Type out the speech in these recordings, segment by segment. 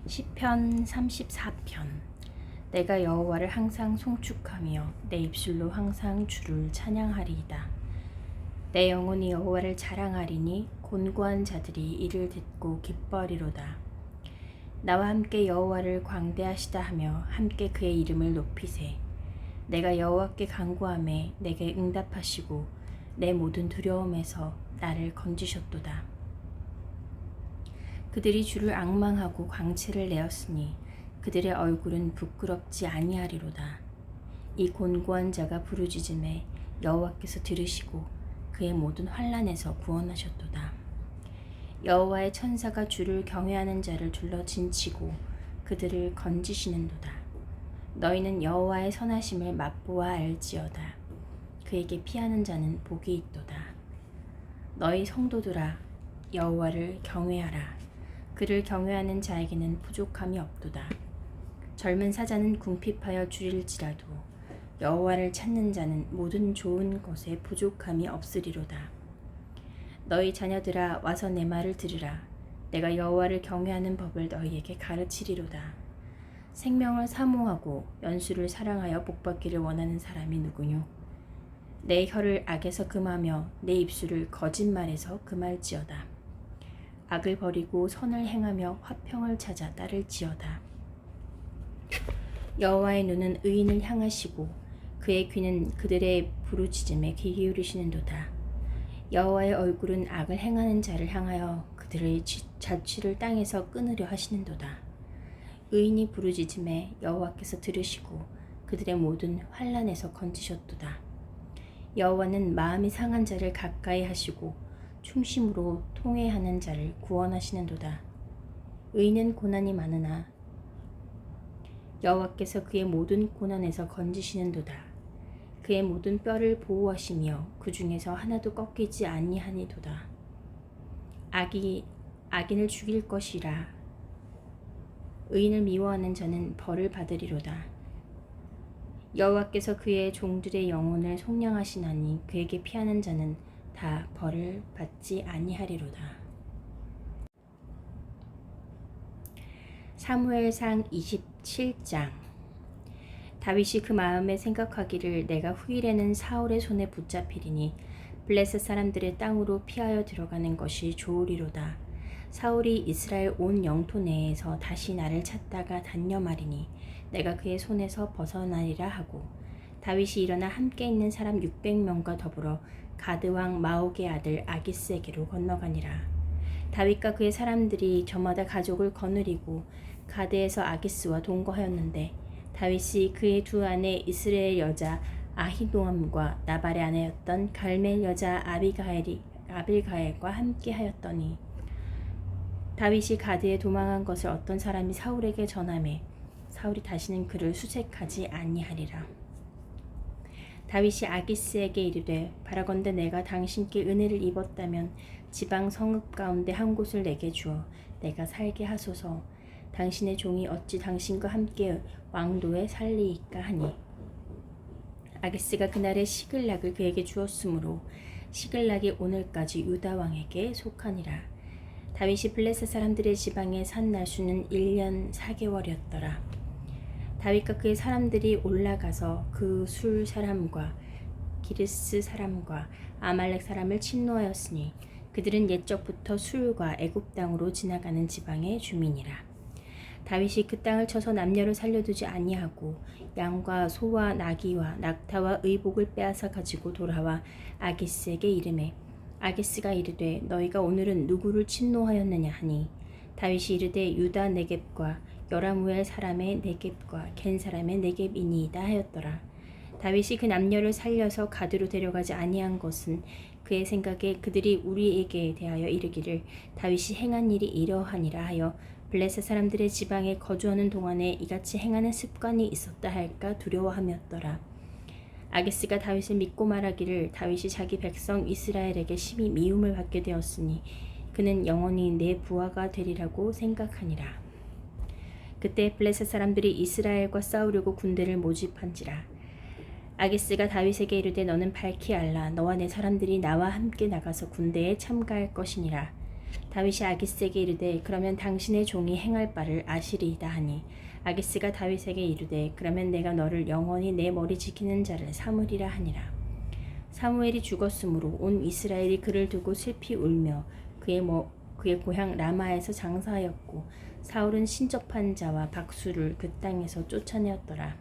시편 34편. 내가 여호와를 항상 송축하며 내 입술로 항상 주를 찬양하리이다. 내 영혼이 여호와를 자랑하리니 곤고한 자들이 이를 듣고 기뻐하리로다. 나와 함께 여호와를 광대하시다 하며 함께 그의 이름을 높이세. 내가 여호와께 간구하매 내게 응답하시고 내 모든 두려움에서 나를 건지셨도다. 그들이 주를 앙망하고 광채를 내었으니 그들의 얼굴은 부끄럽지 아니하리로다. 이 곤고한 자가 부르짖음에 여호와께서 들으시고 그의 모든 환난에서 구원하셨도다. 여호와의 천사가 주를 경외하는 자를 둘러 진치고 그들을 건지시는도다. 너희는 여호와의 선하심을 맛보아 알지어다. 그에게 피하는 자는 복이 있도다. 너희 성도들아, 여호와를 경외하라. 그를 경외하는 자에게는 부족함이 없도다. 젊은 사자는 궁핍하여 줄일지라도 여호와를 찾는 자는 모든 좋은 것에 부족함이 없으리로다. 너희 자녀들아, 와서 내 말을 들으라. 내가 여호와를 경외하는 법을 너희에게 가르치리로다. 생명을 사모하고 연수를 사랑하여 복받기를 원하는 사람이 누구뇨? 내 혀를 악에서 금하며 내 입술을 거짓말에서 금할지어다. 악을 버리고 선을 행하며 화평을 찾아 따를지어다. 여호와의 눈은 의인을 향하시고 그의 귀는 그들의 부르짖음에 귀 기울이시는도다. 여호와의 얼굴은 악을 행하는 자를 향하여 그들의 자취를 땅에서 끊으려 하시는도다. 의인이 부르짖음에 여호와께서 들으시고 그들의 모든 환난에서 건지셨도다. 여호와는 마음이 상한 자를 가까이 하시고 충심으로 통회하는 자를 구원하시는도다. 의인은 고난이 많으나 여호와께서 그의 모든 고난에서 건지시는도다. 그의 모든 뼈를 보호하시며 그 중에서 하나도 꺾이지 아니하니도다. 악인을 죽일 것이라. 의인을 미워하는 자는 벌을 받으리로다. 여호와께서 그의 종들의 영혼을 속량하시나니 그에게 피하는 자는 다 벌을 받지 아니하리로다. 사무엘상 27장. 다윗이 그 마음에 생각하기를 내가 후일에는 사울의 손에 붙잡히리니 블레셋 사람들의 땅으로 피하여 들어가는 것이 좋으리로다. 사울이 이스라엘 온 영토 내에서 다시 나를 찾다가 단념하리니 내가 그의 손에서 벗어나리라 하고, 다윗이 일어나 함께 있는 사람 600명과 더불어 가드왕 마옥의 아들 아기스에게로 건너가니라. 다윗과 그의 사람들이 저마다 가족을 거느리고 가드에서 아기스와 동거하였는데, 다윗이 그의 두 아내 이스라엘 여자 아히노암과 나발의 아내였던 갈멜 여자 아빌가엘과 함께 하였더니, 다윗이 가드에 도망한 것을 어떤 사람이 사울에게 전하매 사울이 다시는 그를 수색하지 아니하리라. 다윗이 아기스에게 이르되 바라건대 내가 당신께 은혜를 입었다면 지방 성읍 가운데 한 곳을 내게 주어 내가 살게 하소서. 당신의 종이 어찌 당신과 함께 왕도에 살리이까 하니, 아기스가 그날에 시글락을 그에게 주었으므로 시글락이 오늘까지 유다 왕에게 속하니라. 다윗이 블레셋 사람들의 지방에 산 날수는 1년 4개월이었더라. 다윗과 그의 사람들이 올라가서 그 술 사람과 기르스 사람과 아말렉 사람을 침노하였으니 그들은 옛적부터 술과 애굽 땅으로 지나가는 지방의 주민이라. 다윗이 그 땅을 쳐서 남녀를 살려두지 아니하고 양과 소와 나귀와 낙타와 의복을 빼앗아 가지고 돌아와 아기스에게 이르매, 아기스가 이르되 너희가 오늘은 누구를 침노하였느냐 하니, 다윗이 이르되 유다 네겝과 여라무엘 사람의 네겝과 겐 사람의 네겝이니이다 하였더라. 다윗이 그 남녀를 살려서 가드로 데려가지 아니한 것은 그의 생각에 그들이 우리에게 대하여 이르기를 다윗이 행한 일이 이러하니라 하여 블레셋 사람들의 지방에 거주하는 동안에 이같이 행하는 습관이 있었다 할까 두려워함이었더라. 아기스가 다윗을 믿고 말하기를 다윗이 자기 백성 이스라엘에게 심히 미움을 받게 되었으니 그는 영원히 내 부하가 되리라고 생각하니라. 그때 블레셋 사람들이 이스라엘과 싸우려고 군대를 모집한지라. 아기스가 다윗에게 이르되 너는 밝히 알라. 너와 내 사람들이 나와 함께 나가서 군대에 참가할 것이니라. 다윗이 아기스에게 이르되 그러면 당신의 종이 행할 바를 아시리이다 하니 아기스가 다윗에게 이르되 그러면 내가 너를 영원히 내 머리 지키는 자를 삼으리라 하니라. 사무엘이 죽었으므로 온 이스라엘이 그를 두고 슬피 울며 그의 고향 라마에서 장사하였고 사울은 신접한 자와 박수를 그 땅에서 쫓아내었더라.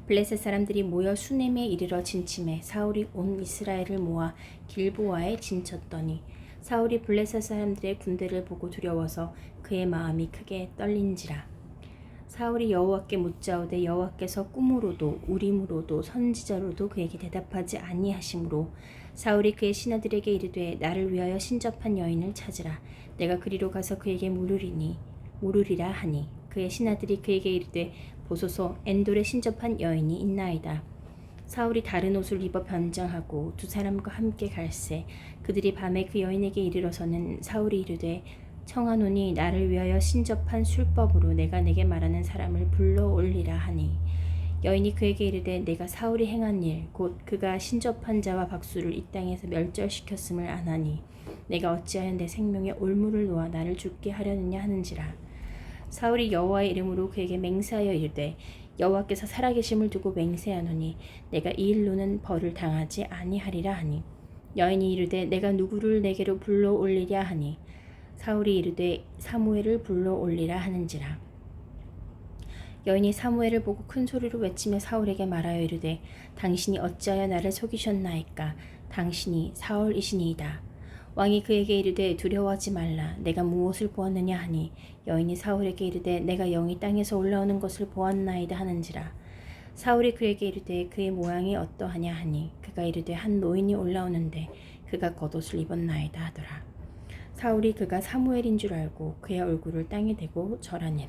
블레셋 사람들이 모여 수넴에 이르러 진침해 사울이 온 이스라엘을 모아 길보아에 진쳤더니 사울이 블레셋 사람들의 군대를 보고 두려워서 그의 마음이 크게 떨린지라. 사울이 여호와께 묻자오되 여호와께서 꿈으로도 우림으로도 선지자로도 그에게 대답하지 아니하시므로 사울이 그의 신하들에게 이르되 나를 위하여 신접한 여인을 찾으라. 내가 그리로 가서 그에게 물으리라 하니 그의 신하들이 그에게 이르되 보소서 엔돌에 신접한 여인이 있나이다. 사울이 다른 옷을 입어 변장하고 두 사람과 함께 갈새 그들이 밤에 그 여인에게 이르러서는 사울이 이르되 청하노니 나를 위하여 신접한 술법으로 내가 내게 말하는 사람을 불러올리라 하니 여인이 그에게 이르되 내가 사울이 행한 일 곧 그가 신접한 자와 박수를 이 땅에서 멸절시켰음을 아나니 내가 어찌하여 내 생명에 올무를 놓아 나를 죽게 하려느냐 하는지라. 사울이 여호와의 이름으로 그에게 맹세하여 이르되 여호와께서 살아계심을 두고 맹세하노니 내가 이 일로는 벌을 당하지 아니하리라 하니 여인이 이르되 내가 누구를 내게로 불러올리랴 하니 사울이 이르되 사무엘을 불러올리라 하는지라. 여인이 사무엘을 보고 큰 소리로 외치며 사울에게 말하여 이르되 당신이 어찌하여 나를 속이셨나이까. 당신이 사울이시니이다. 왕이 그에게 이르되 두려워하지 말라. 내가 무엇을 보았느냐 하니 여인이 사울에게 이르되 내가 영이 땅에서 올라오는 것을 보았나이다 하는지라. 사울이 그에게 이르되 그의 모양이 어떠하냐 하니 그가 이르되 한 노인이 올라오는데 그가 겉옷을 입었나이다 하더라. 사울이 그가 사무엘인 줄 알고 그의 얼굴을 땅에 대고 절하니라.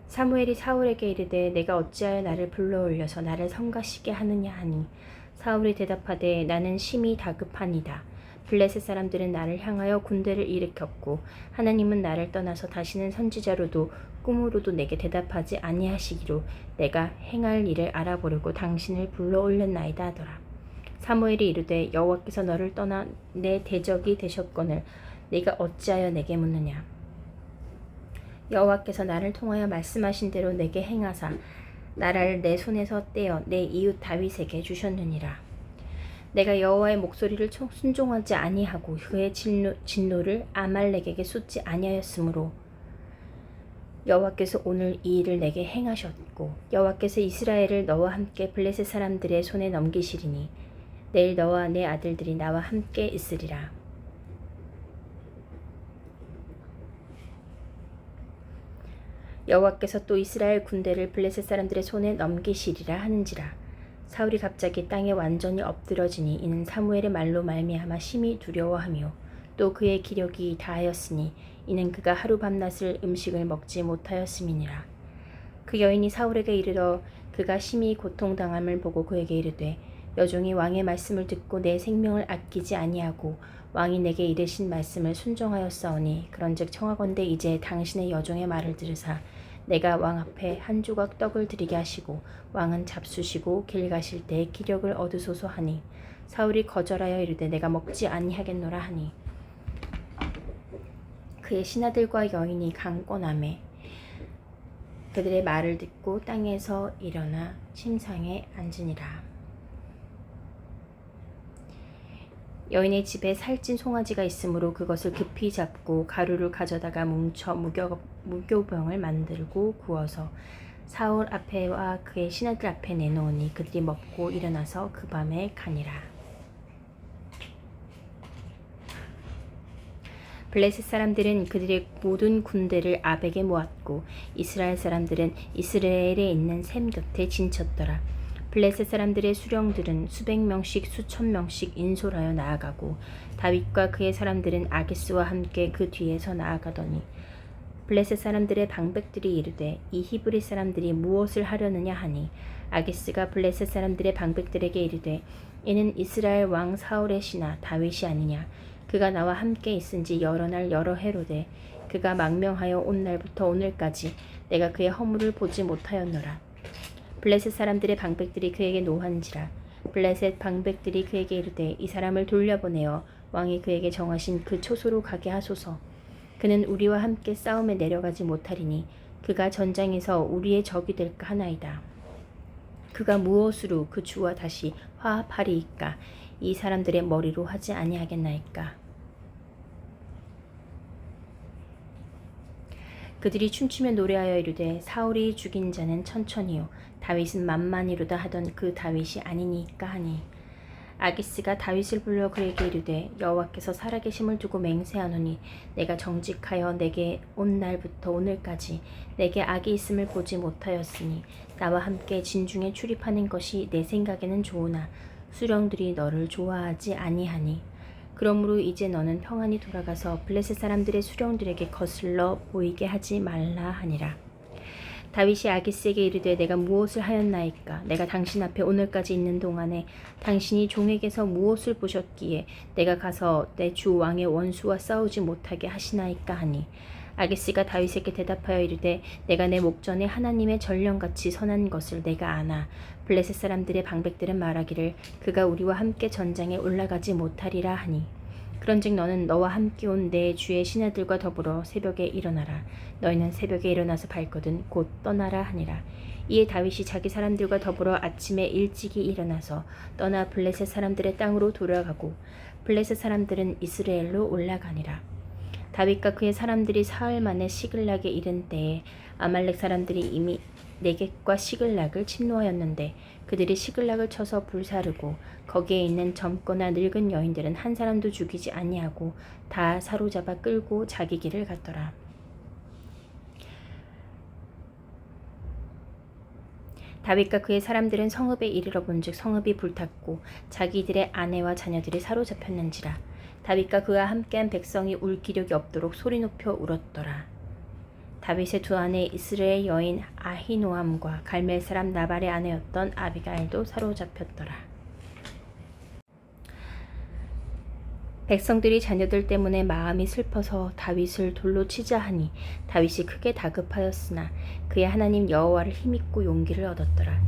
사무엘이 사울에게 이르되 내가 어찌하여 나를 불러올려서 나를 성가시게 하느냐 하니 사울이 대답하되 나는 심히 다급하니이다. 블레셋 사람들은 나를 향하여 군대를 일으켰고 하나님은 나를 떠나서 다시는 선지자로도 꿈으로도 내게 대답하지 아니하시기로 내가 행할 일을 알아보려고 당신을 불러올렸나이다 하더라. 사무엘이 이르되 여호와께서 너를 떠나 내 대적이 되셨거늘 네가 어찌하여 내게 묻느냐. 여호와께서 나를 통하여 말씀하신 대로 내게 행하사 나라를 내 손에서 떼어 내 이웃 다윗에게 주셨느니라. 내가 여호와의 목소리를 순종하지 아니하고 그의 진노를 아말렉에게 쏟지 아니하였으므로 여호와께서 오늘 이 일을 내게 행하셨고 여호와께서 이스라엘을 너와 함께 블레셋 사람들의 손에 넘기시리니 내일 너와 내 아들들이 나와 함께 있으리라. 여호와께서 또 이스라엘 군대를 블레셋 사람들의 손에 넘기시리라 하는지라. 사울이 갑자기 땅에 완전히 엎드러지니 이는 사무엘의 말로 말미암아 심히 두려워하며 또 그의 기력이 다하였으니 이는 그가 하루 밤낮을 음식을 먹지 못하였음이니라. 그 여인이 사울에게 이르러 그가 심히 고통당함을 보고 그에게 이르되 여종이 왕의 말씀을 듣고 내 생명을 아끼지 아니하고 왕이 내게 이르신 말씀을 순종하였사오니 그런즉 청하건대 이제 당신의 여종의 말을 들으사 내가 왕 앞에 한 조각 떡을 드리게 하시고 왕은 잡수시고 길 가실 때에 기력을 얻으소서 하니 사울이 거절하여 이르되 내가 먹지 아니하겠노라 하니 그의 신하들과 여인이 강권하매 그들의 말을 듣고 땅에서 일어나 침상에 앉으니라. 여인의 집에 살찐 송아지가 있으므로 그것을 급히 잡고 가루를 가져다가 뭉쳐 무교병을 만들고 구워서 사울 앞에와 그의 신하들 앞에 내놓으니 그들이 먹고 일어나서 그 밤에 가니라. 블레셋 사람들은 그들의 모든 군대를 아벡에 모았고 이스라엘 사람들은 이스라엘에 있는 샘 곁에 진쳤더라. 블레셋 사람들의 수령들은 수백 명씩 수천 명씩 인솔하여 나아가고 다윗과 그의 사람들은 아기스와 함께 그 뒤에서 나아가더니 블레셋 사람들의 방백들이 이르되 이 히브리 사람들이 무엇을 하려느냐 하니 아기스가 블레셋 사람들의 방백들에게 이르되 이는 이스라엘 왕 사울의 신하 다윗이 아니냐. 그가 나와 함께 있은지 여러 날 여러 해로되 그가 망명하여 온 날부터 오늘까지 내가 그의 허물을 보지 못하였노라. 블레셋 사람들의 방백들이 그에게 노한지라. 블레셋 방백들이 그에게 이르되 이 사람을 돌려보내어 왕이 그에게 정하신 그 초소로 가게 하소서. 그는 우리와 함께 싸움에 내려가지 못하리니 그가 전장에서 우리의 적이 될까 하나이다. 그가 무엇으로 그 주와 다시 화합하리이까? 이 사람들의 머리로 하지 아니하겠나이까? 그들이 춤추며 노래하여 이르되 사울이 죽인 자는 천천히요 다윗은 만만이로다 하던 그 다윗이 아니니까 하니 아기스가 다윗을 불러 그에게 이르되 여호와께서 살아계심을 두고 맹세하노니 내가 정직하여 내게 온 날부터 오늘까지 내게 악이 있음을 보지 못하였으니 나와 함께 진중에 출입하는 것이 내 생각에는 좋으나 수령들이 너를 좋아하지 아니하니 그러므로 이제 너는 평안히 돌아가서 블레셋 사람들의 수령들에게 거슬러 보이게 하지 말라 하니라. 다윗이 아기스에게 이르되 내가 무엇을 하였나이까? 내가 당신 앞에 오늘까지 있는 동안에 당신이 종에게서 무엇을 보셨기에 내가 가서 내 주 왕의 원수와 싸우지 못하게 하시나이까 하니 아기스가 다윗에게 대답하여 이르되 내가 내 목전에 하나님의 전령같이 선한 것을 내가 아나 블레셋 사람들의 방백들은 말하기를 그가 우리와 함께 전장에 올라가지 못하리라 하니 그런즉 너는 너와 함께 온 내 주의 신하들과 더불어 새벽에 일어나라. 너희는 새벽에 일어나서 발거든 곧 떠나라 하니라. 이에 다윗이 자기 사람들과 더불어 아침에 일찍이 일어나서 떠나 블레셋 사람들의 땅으로 돌아가고 블레셋 사람들은 이스라엘로 올라가니라. 다윗과 그의 사람들이 사흘 만에 시글락에 이른 때에 아말렉 사람들이 이미 네겝과 시글락을 침노하였는데 그들이 시글락을 쳐서 불사르고 거기에 있는 젊거나 늙은 여인들은 한 사람도 죽이지 아니하고 다 사로잡아 끌고 자기 길을 갔더라. 다윗과 그의 사람들은 성읍에 이르러 본즉 성읍이 불탔고 자기들의 아내와 자녀들이 사로잡혔는지라. 다윗과 그와 함께한 백성이 울 기력이 없도록 소리 높여 울었더라. 다윗의 두 아내 이스라엘 여인 아히노암과 갈멜 사람 나발의 아내였던 아비가일도 사로잡혔더라. 백성들이 자녀들 때문에 마음이 슬퍼서 다윗을 돌로 치자 하니 다윗이 크게 다급하였으나 그의 하나님 여호와를 힘입고 용기를 얻었더라.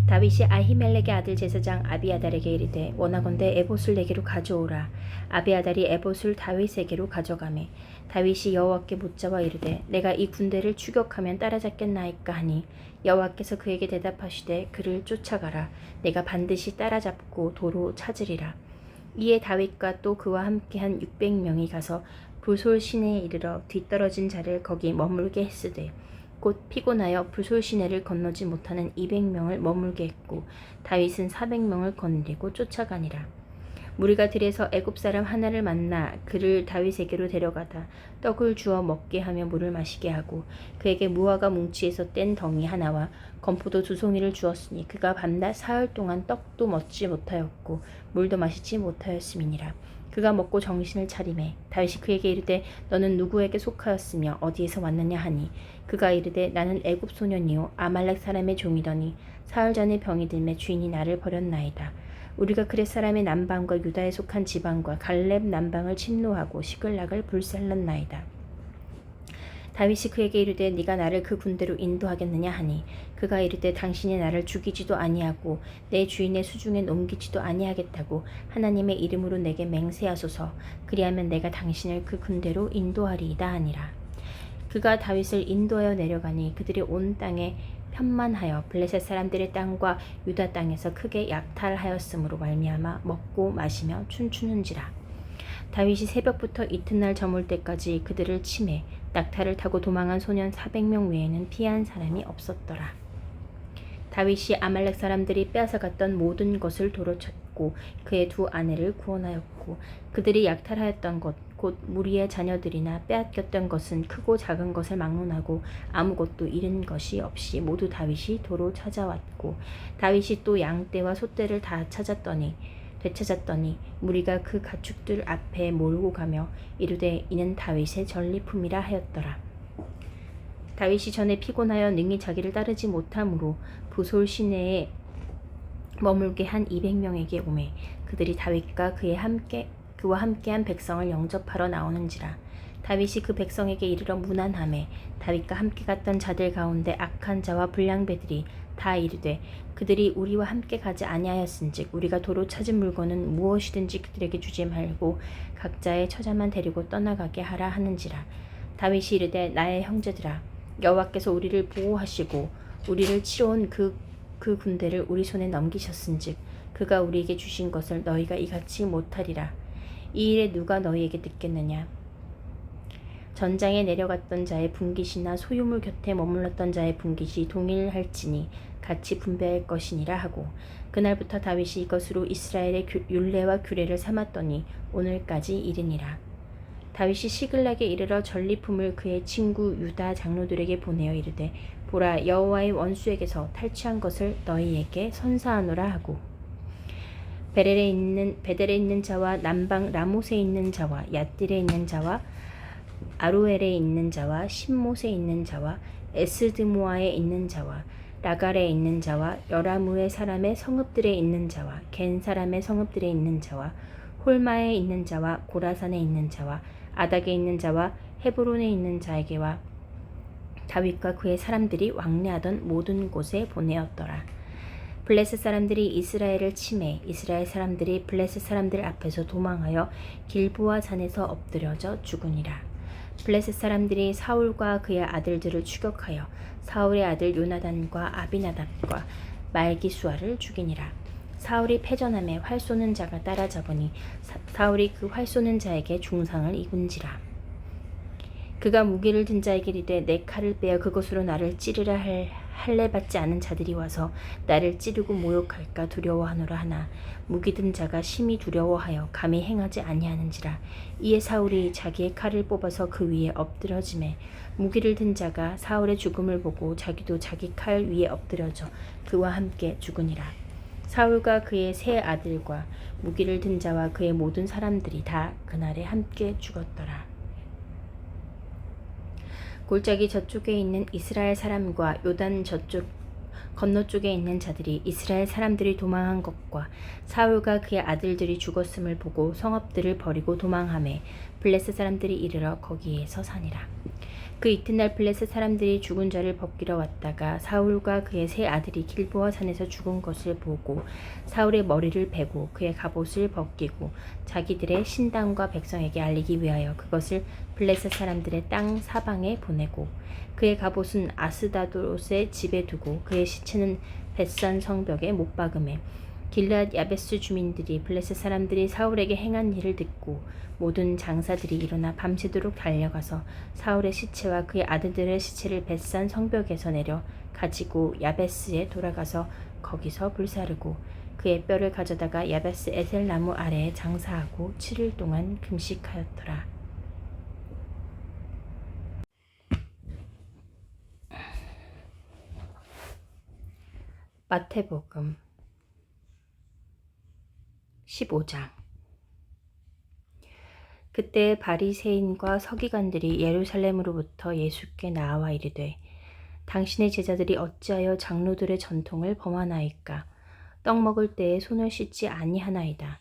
다윗이 아히멜렉의 아들 제사장 아비아달에게 이르되 원하건대 에봇을 내게로 가져오라. 아비아달이 에봇을 다윗에게로 가져가매 다윗이 여호와께 묻자와 이르되 내가 이 군대를 추격하면 따라잡겠나이까 하니 여호와께서 그에게 대답하시되 그를 쫓아가라. 내가 반드시 따라잡고 도로 찾으리라. 이에 다윗과 또 그와 함께한 600명이 가서 부솔 시내에 이르러 뒤떨어진 자를 거기 머물게 했으되 곧 피곤하여 부솔 시내를 건너지 못하는 200명을 머물게 했고 다윗은 400명을 거느리고 쫓아가니라. 무리가 들에서 애굽 사람 하나를 만나 그를 다윗에게로 데려가다 떡을 주어 먹게 하며 물을 마시게 하고 그에게 무화과 뭉치에서 뗀 덩이 하나와 건포도 2송이를 주었으니 그가 밤낮 사흘 동안 떡도 먹지 못하였고 물도 마시지 못하였음이니라. 그가 먹고 정신을 차리매 다윗이 그에게 이르되 너는 누구에게 속하였으며 어디에서 왔느냐 하니 그가 이르되 나는 애굽 소년이요 아말렉 사람의 종이더니 사흘 전에 병이 들매 주인이 나를 버렸나이다. 우리가 그렛 사람의 남방과 유다에 속한 지방과 갈렙 남방을 침노하고 시글락을 불살랐나이다. 다윗이 그에게 이르되 네가 나를 그 군대로 인도하겠느냐 하니 그가 이르되 당신이 나를 죽이지도 아니하고 내 주인의 수중에 넘기지도 아니하겠다고 하나님의 이름으로 내게 맹세하소서. 그리하면 내가 당신을 그 군대로 인도하리이다 하니라. 그가 다윗을 인도하여 내려가니 그들이 온 땅에 편만하여 블레셋 사람들의 땅과 유다 땅에서 크게 약탈하였으므로 말미암아 먹고 마시며 춤추는지라. 다윗이 새벽부터 이튿날 저물 때까지 그들을 치매 낙타를 타고 도망한 소년 400명 외에는 피한 사람이 없었더라. 다윗이 아말렉 사람들이 빼앗아갔던 모든 것을 도로 찾고 그의 두 아내를 구원하였고 그들이 약탈하였던 것 곧 무리의 자녀들이나 빼앗겼던 것은 크고 작은 것을 막론하고 아무것도 잃은 것이 없이 모두 다윗이 도로 찾아왔고 다윗이 또 양떼와 소떼를 다 되찾았더니 무리가 그 가축들 앞에 몰고 가며 이르되 이는 다윗의 전리품이라 하였더라. 다윗이 전에 피곤하여 능히 자기를 따르지 못하므로 부솔 시내에 머물게 한 200명에게 오매 그들이 다윗과 그와 함께한 백성을 영접하러 나오는지라. 다윗이 그 백성에게 이르러 문안하매 다윗과 함께 갔던 자들 가운데 악한 자와 불량배들이 다 이르되 그들이 우리와 함께 가지 아니하였은즉 우리가 도로 찾은 물건은 무엇이든지 그들에게 주지 말고 각자의 처자만 데리고 떠나가게 하라 하는지라. 다윗이 이르되 나의 형제들아 여호와께서 우리를 보호하시고 우리를 치러 온 그 군대를 우리 손에 넘기셨은즉 그가 우리에게 주신 것을 너희가 이같이 못하리라. 이 일에 누가 너희에게 듣겠느냐. 전장에 내려갔던 자의 분깃이나 소유물 곁에 머물렀던 자의 분깃이 동일할지니 같이 분배할 것이니라 하고 그날부터 다윗이 이것으로 이스라엘의 율례와 규례를 삼았더니 오늘까지 이르니라. 다윗이 시글락에 이르러 전리품을 그의 친구 유다 장로들에게 보내어 이르되 보라 여호와의 원수에게서 탈취한 것을 너희에게 선사하노라 하고 베델에 있는 자와 남방 라못에 있는 자와 얏딜에 있는 자와 아로엘에 있는 자와 신못에 있는 자와 에스드모아에 있는 자와 라갈에 있는 자와 여라무의 사람의 성읍들에 있는 자와 겐 사람의 성읍들에 있는 자와 홀마에 있는 자와 고라산에 있는 자와 아닥에 있는 자와 헤브론에 있는 자에게와 다윗과 그의 사람들이 왕래하던 모든 곳에 보내었더라. 블레셋 사람들이 이스라엘을 치매 이스라엘 사람들이 블레셋 사람들 앞에서 도망하여 길보아 산에서 엎드려져 죽으니라. 블레셋 사람들이 사울과 그의 아들들을 추격하여 사울의 아들 요나단과 아비나답과 말기수아를 죽이니라. 사울이 패전함에 활 쏘는 자가 따라잡으니 사울이 그 활 쏘는 자에게 중상을 입은지라. 그가 무기를 든 자에게 이르되 내 칼을 빼어 그것으로 나를 찌르라 할례 받지 않은 자들이 와서 나를 찌르고 모욕할까 두려워하노라 하나 무기 든 자가 심히 두려워하여 감히 행하지 아니하는지라. 이에 사울이 자기의 칼을 뽑아서 그 위에 엎드러지매 무기를 든 자가 사울의 죽음을 보고 자기도 자기 칼 위에 엎드려져 그와 함께 죽으니라. 사울과 그의 세 아들과 무기를 든 자와 그의 모든 사람들이 다 그날에 함께 죽었더라. 골짜기 저쪽에 있는 이스라엘 사람과 요단 저쪽 건너쪽에 있는 자들이 이스라엘 사람들이 도망한 것과 사울과 그의 아들들이 죽었음을 보고 성읍들을 버리고 도망하매 블레셋 사람들이 이르러 거기에서 사니라. 그 이튿날 블레셋 사람들이 죽은 자를 벗기러 왔다가 사울과 그의 세 아들이 길보아 산에서 죽은 것을 보고 사울의 머리를 베고 그의 갑옷을 벗기고 자기들의 신당과 백성에게 알리기 위하여 그것을 블레셋 사람들의 땅 사방에 보내고 그의 갑옷은 아스다롯의 집에 두고 그의 시체는 벳산 성벽에 못 박음에 길앗 야베스 주민들이 블레셋 사람들이 사울에게 행한 일을 듣고 모든 장사들이 일어나 밤새도록 달려가서 사울의 시체와 그의 아들들의 시체를 벳산 성벽에서 내려 가지고 야베스에 돌아가서 거기서 불사르고 그의 뼈를 가져다가 야베스 에셀 나무 아래에 장사하고 7일 동안 금식하였더라. 마태복음 15장. 그때 바리새인과 서기관들이 예루살렘으로부터 예수께 나와 이르되 당신의 제자들이 어찌하여 장로들의 전통을 범하나이까? 떡 먹을 때에 손을 씻지 아니하나이다.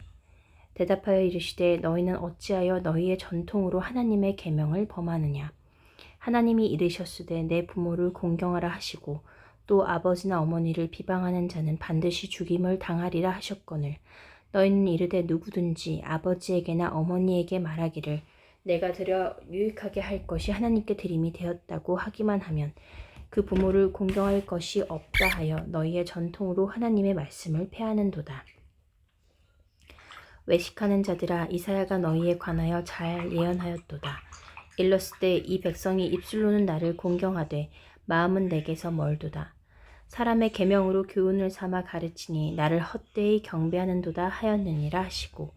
대답하여 이르시되 너희는 어찌하여 너희의 전통으로 하나님의 계명을 범하느냐? 하나님이 이르셨으되 내 부모를 공경하라 하시고 또 아버지나 어머니를 비방하는 자는 반드시 죽임을 당하리라 하셨거늘 너희는 이르되 누구든지 아버지에게나 어머니에게 말하기를 내가 드려 유익하게 할 것이 하나님께 드림이 되었다고 하기만 하면 그 부모를 공경할 것이 없다 하여 너희의 전통으로 하나님의 말씀을 폐하는도다. 외식하는 자들아 이사야가 너희에 관하여 잘 예언하였도다. 일렀을때 이 백성이 입술로는 나를 공경하되 마음은 내게서 멀도다. 사람의 계명으로 교훈을 삼아 가르치니 나를 헛되이 경배하는도다 하였느니라 하시고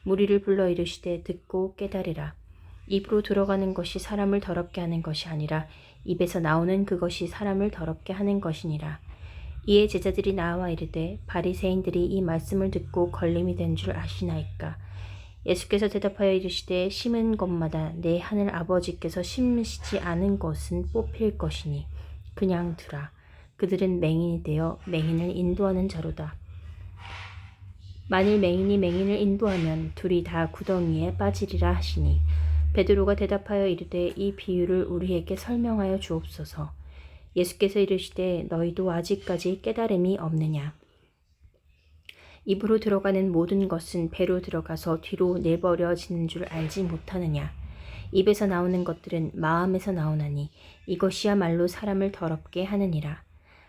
무리를 불러 이르시되 듣고 깨달으라. 입으로 들어가는 것이 사람을 더럽게 하는 것이 아니라 입에서 나오는 그것이 사람을 더럽게 하는 것이니라. 이에 제자들이 나와 이르되 바리새인들이 이 말씀을 듣고 걸림이 된 줄 아시나이까? 예수께서 대답하여 이르시되 심은 것마다 내 하늘 아버지께서 심으시지 않은 것은 뽑힐 것이니 그냥 두라. 그들은 맹인이 되어 맹인을 인도하는 자로다. 만일 맹인이 맹인을 인도하면 둘이 다 구덩이에 빠지리라 하시니 베드로가 대답하여 이르되 이 비유를 우리에게 설명하여 주옵소서. 예수께서 이르시되 너희도 아직까지 깨달음이 없느냐. 입으로 들어가는 모든 것은 배로 들어가서 뒤로 내버려지는 줄 알지 못하느냐. 입에서 나오는 것들은 마음에서 나오나니 이것이야말로 사람을 더럽게 하느니라.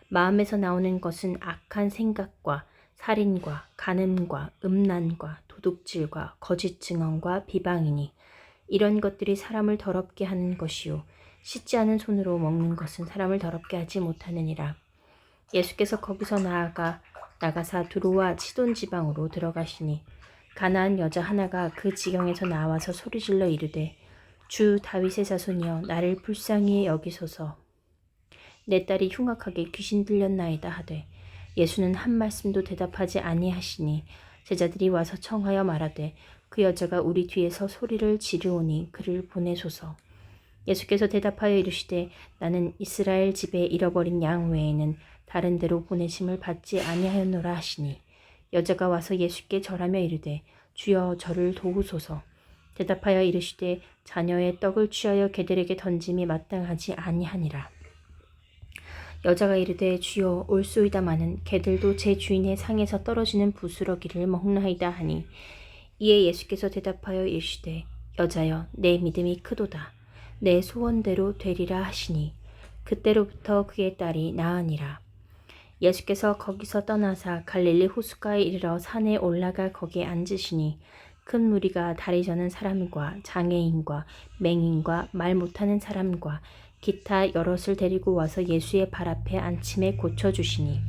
마음에서 나오는 것은 악한 생각과 살인과 간음과 음란과 도둑질과 거짓 증언과 비방이니 이런 것들이 사람을 더럽게 하는 것이요 씻지 않은 손으로 먹는 것은 사람을 더럽게 하지 못하느니라. 예수께서 거기서 나가사 두로와 시돈 지방으로 들어가시니 가나안 여자 하나가 그 지경에서 나와서 소리질러 이르되 주 다윗의 자손이여 나를 불쌍히 여기소서. 내 딸이 흉악하게 귀신 들렸나이다 하되 예수는 한 말씀도 대답하지 아니하시니 제자들이 와서 청하여 말하되 그 여자가 우리 뒤에서 소리를 지르오니 그를 보내소서. 예수께서 대답하여 이르시되 나는 이스라엘 집에 잃어버린 양 외에는 다른 데로 보내심을 받지 아니하였노라 하시니 여자가 와서 예수께 절하며 이르되 주여 저를 도우소서. 대답하여 이르시되 자녀의 떡을 취하여 개들에게 던짐이 마땅하지 아니하니라. 여자가 이르되 주여 올소이다마는 개들도 제 주인의 상에서 떨어지는 부스러기를 먹나이다 하니 이에 예수께서 대답하여 이르시되 여자여 내 믿음이 크도다. 내 소원대로 되리라 하시니 그때로부터 그의 딸이 나으니라. 예수께서 거기서 떠나사 갈릴리 호숫가에 이르러 산에 올라가 거기에 앉으시니 큰 무리가 다리 저는 사람과 장애인과 맹인과 말 못하는 사람과 기타 여럿을 데리고 와서 예수의 발 앞에 앉힘에 고쳐주시니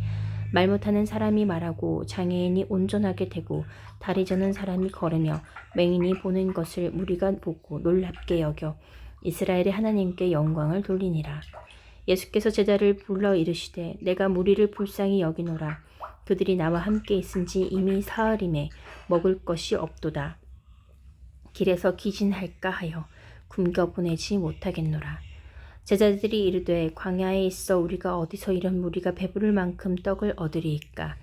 말 못하는 사람이 말하고 장애인이 온전하게 되고 다리 저는 사람이 걸으며 맹인이 보는 것을 무리가 보고 놀랍게 여겨 이스라엘의 하나님께 영광을 돌리니라. 예수께서 제자를 불러 이르시되 내가 무리를 불쌍히 여기노라. 그들이 나와 함께 있은지 이미 사흘임에 먹을 것이 없도다. 길에서 기진할까 하여 굶겨 보내지 못하겠노라. 제자들이 이르되 광야에 있어 우리가 어디서 이런 무리가 배부를 만큼 떡을 얻으리이까.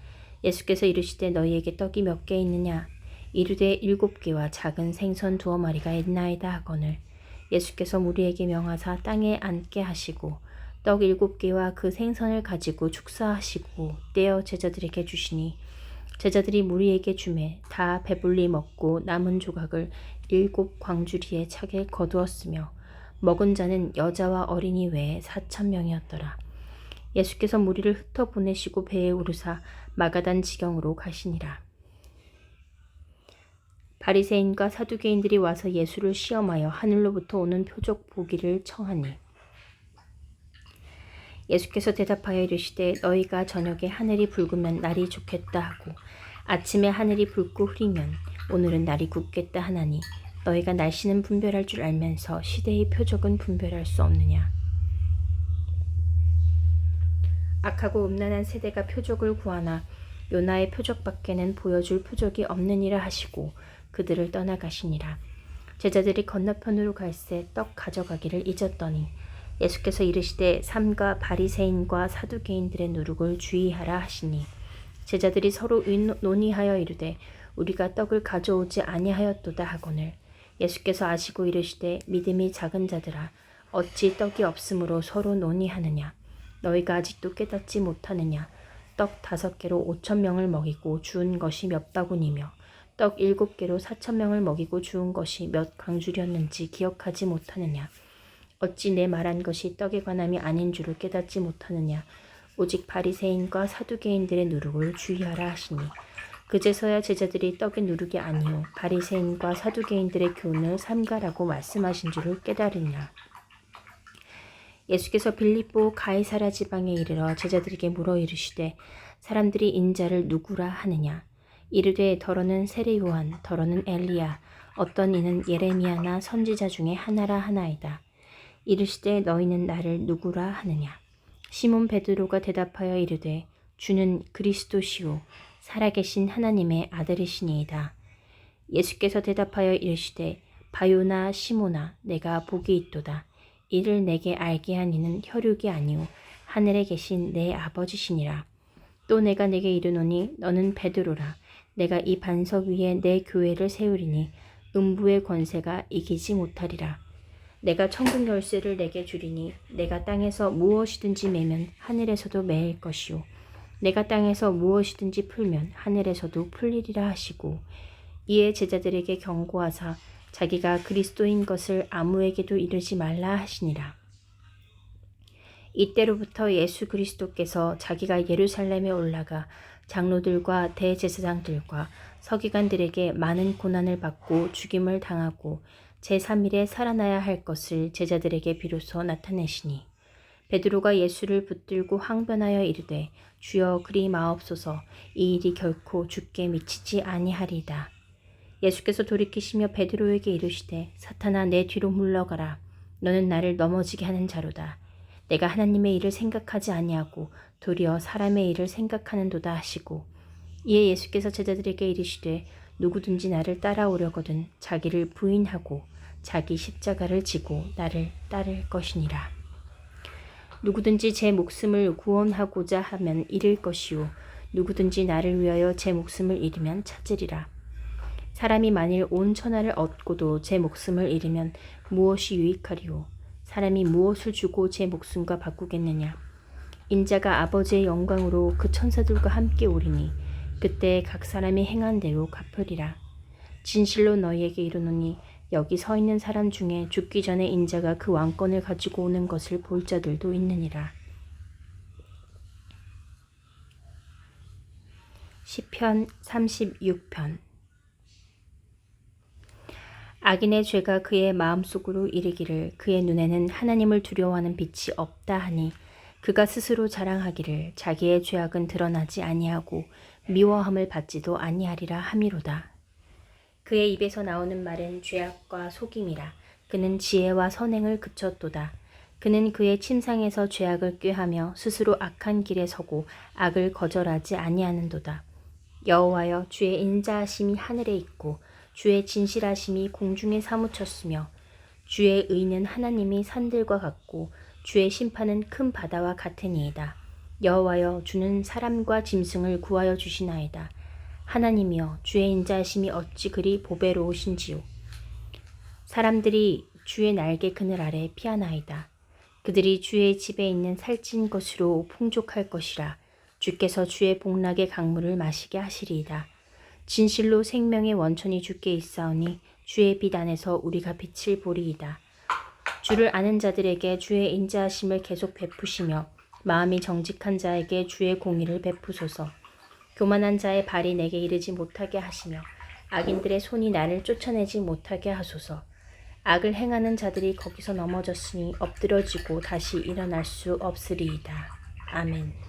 예수께서 이르시되 너희에게 떡이 몇 개 있느냐. 이르되 7개와 작은 생선 2마리가 있나이다 하거늘 예수께서 무리에게 명하사 땅에 앉게 하시고 떡 7개와 그 생선을 가지고 축사하시고 떼어 제자들에게 주시니 제자들이 무리에게 주매 다 배불리 먹고 남은 조각을 7 광주리에 차게 거두었으며 먹은 자는 여자와 어린이 외에 4,000명이었더라. 예수께서 무리를 흩어 보내시고 배에 오르사 마가단 지경으로 가시니라. 바리새인과 사두개인들이 와서 예수를 시험하여 하늘로부터 오는 표적 보기를 청하니 예수께서 대답하여 이르시되 너희가 저녁에 하늘이 붉으면 날이 좋겠다 하고 아침에 하늘이 붉고 흐리면 오늘은 날이 굳겠다 하나니 너희가 날씨는 분별할 줄 알면서 시대의 표적은 분별할 수 없느냐. 악하고 음란한 세대가 표적을 구하나 요나의 표적밖에는 보여줄 표적이 없느니라 하시고 그들을 떠나가시니라. 제자들이 건너편으로 갈새 떡 가져가기를 잊었더니 예수께서 이르시되 삼가 바리새인과 사두개인들의 누룩을 주의하라 하시니 제자들이 서로 논의하여 이르되 우리가 떡을 가져오지 아니하였도다 하거늘 예수께서 아시고 이르시되 믿음이 작은 자들아 어찌 떡이 없으므로 서로 논의하느냐. 너희가 아직도 깨닫지 못하느냐. 떡 5개로 5,000명을 먹이고 주운 것이 몇 바구니며 떡 7개로 4,000명을 먹이고 주운 것이 몇 광주렸는지 기억하지 못하느냐. 어찌 내 말한 것이 떡에 관함이 아닌 줄을 깨닫지 못하느냐. 오직 바리새인과 사두개인들의 누룩을 주의하라 하시니 그제서야 제자들이 떡의 누룩이 아니요 바리새인과 사두개인들의 교훈을 삼가라고 말씀하신 줄을 깨달으니라. 예수께서 빌립보 가이사랴 지방에 이르러 제자들에게 물어 이르시되 사람들이 인자를 누구라 하느냐. 이르되 더러는 세례 요한 더러는 엘리야 어떤 이는 예레미야나 선지자 중에 하나라 하나이다. 이르시되 너희는 나를 누구라 하느냐. 시몬 베드로가 대답하여 이르되 주는 그리스도시요 살아계신 하나님의 아들이시니이다. 예수께서 대답하여 이르시되 바요나 시몬아 내가 복이 있도다. 이를 내게 알게 한 이는 혈육이 아니오 하늘에 계신 내 아버지시니라. 또 내가 내게 이르노니 너는 베드로라. 내가 이 반석 위에 내 교회를 세우리니 음부의 권세가 이기지 못하리라. 내가 천국 열쇠를 내게 주리니 내가 땅에서 무엇이든지 매면 하늘에서도 매일 것이요 내가 땅에서 무엇이든지 풀면 하늘에서도 풀리리라 하시고 이에 제자들에게 경고하사 자기가 그리스도인 것을 아무에게도 이르지 말라 하시니라. 이때로부터 예수 그리스도께서 자기가 예루살렘에 올라가 장로들과 대제사장들과 서기관들에게 많은 고난을 받고 죽임을 당하고 제3일에 살아나야 할 것을 제자들에게 비로소 나타내시니 베드로가 예수를 붙들고 항변하여 이르되 주여 그리 마옵소서 이 일이 결코 주께 미치지 아니하리이다. 예수께서 돌이키시며 베드로에게 이르시되 사탄아 내 뒤로 물러가라. 너는 나를 넘어지게 하는 자로다. 내가 하나님의 일을 생각하지 아니하고 도리어 사람의 일을 생각하는도다 하시고 이에 예수께서 제자들에게 이르시되 누구든지 나를 따라오려거든 자기를 부인하고 자기 십자가를 지고 나를 따를 것이니라. 누구든지 제 목숨을 구원하고자 하면 잃을 것이요 누구든지 나를 위하여 제 목숨을 잃으면 찾으리라. 사람이 만일 온 천하를 얻고도 제 목숨을 잃으면 무엇이 유익하리요? 사람이 무엇을 주고 제 목숨과 바꾸겠느냐? 인자가 아버지의 영광으로 그 천사들과 함께 오리니 그때 각 사람이 행한 대로 갚으리라. 진실로 너희에게 이르노니 여기 서 있는 사람 중에 죽기 전에 인자가 그 왕권을 가지고 오는 것을 볼 자들도 있느니라. 시편 36편. 악인의 죄가 그의 마음속으로 이르기를 그의 눈에는 하나님을 두려워하는 빛이 없다 하니 그가 스스로 자랑하기를 자기의 죄악은 드러나지 아니하고 미워함을 받지도 아니하리라 함이로다. 그의 입에서 나오는 말은 죄악과 속임이라. 그는 지혜와 선행을 그쳤도다. 그는 그의 침상에서 죄악을 꾀하며 스스로 악한 길에 서고 악을 거절하지 아니하는도다. 여호와여 주의 인자하심이 하늘에 있고 주의 진실하심이 공중에 사무쳤으며 주의 의는 하나님이 산들과 같고 주의 심판은 큰 바다와 같으니이다. 여호와여 주는 사람과 짐승을 구하여 주시나이다. 하나님이여 주의 인자하심이 어찌 그리 보배로우신지요. 사람들이 주의 날개 그늘 아래 피하나이다. 그들이 주의 집에 있는 살찐 것으로 풍족할 것이라. 주께서 주의 복락의 강물을 마시게 하시리이다. 진실로 생명의 원천이 주께 있사오니 주의 빛 안에서 우리가 빛을 보리이다. 주를 아는 자들에게 주의 인자하심을 계속 베푸시며 마음이 정직한 자에게 주의 공의를 베푸소서. 교만한 자의 발이 내게 이르지 못하게 하시며 악인들의 손이 나를 쫓아내지 못하게 하소서. 악을 행하는 자들이 거기서 넘어졌으니 엎드러지고 다시 일어날 수 없으리이다. 아멘.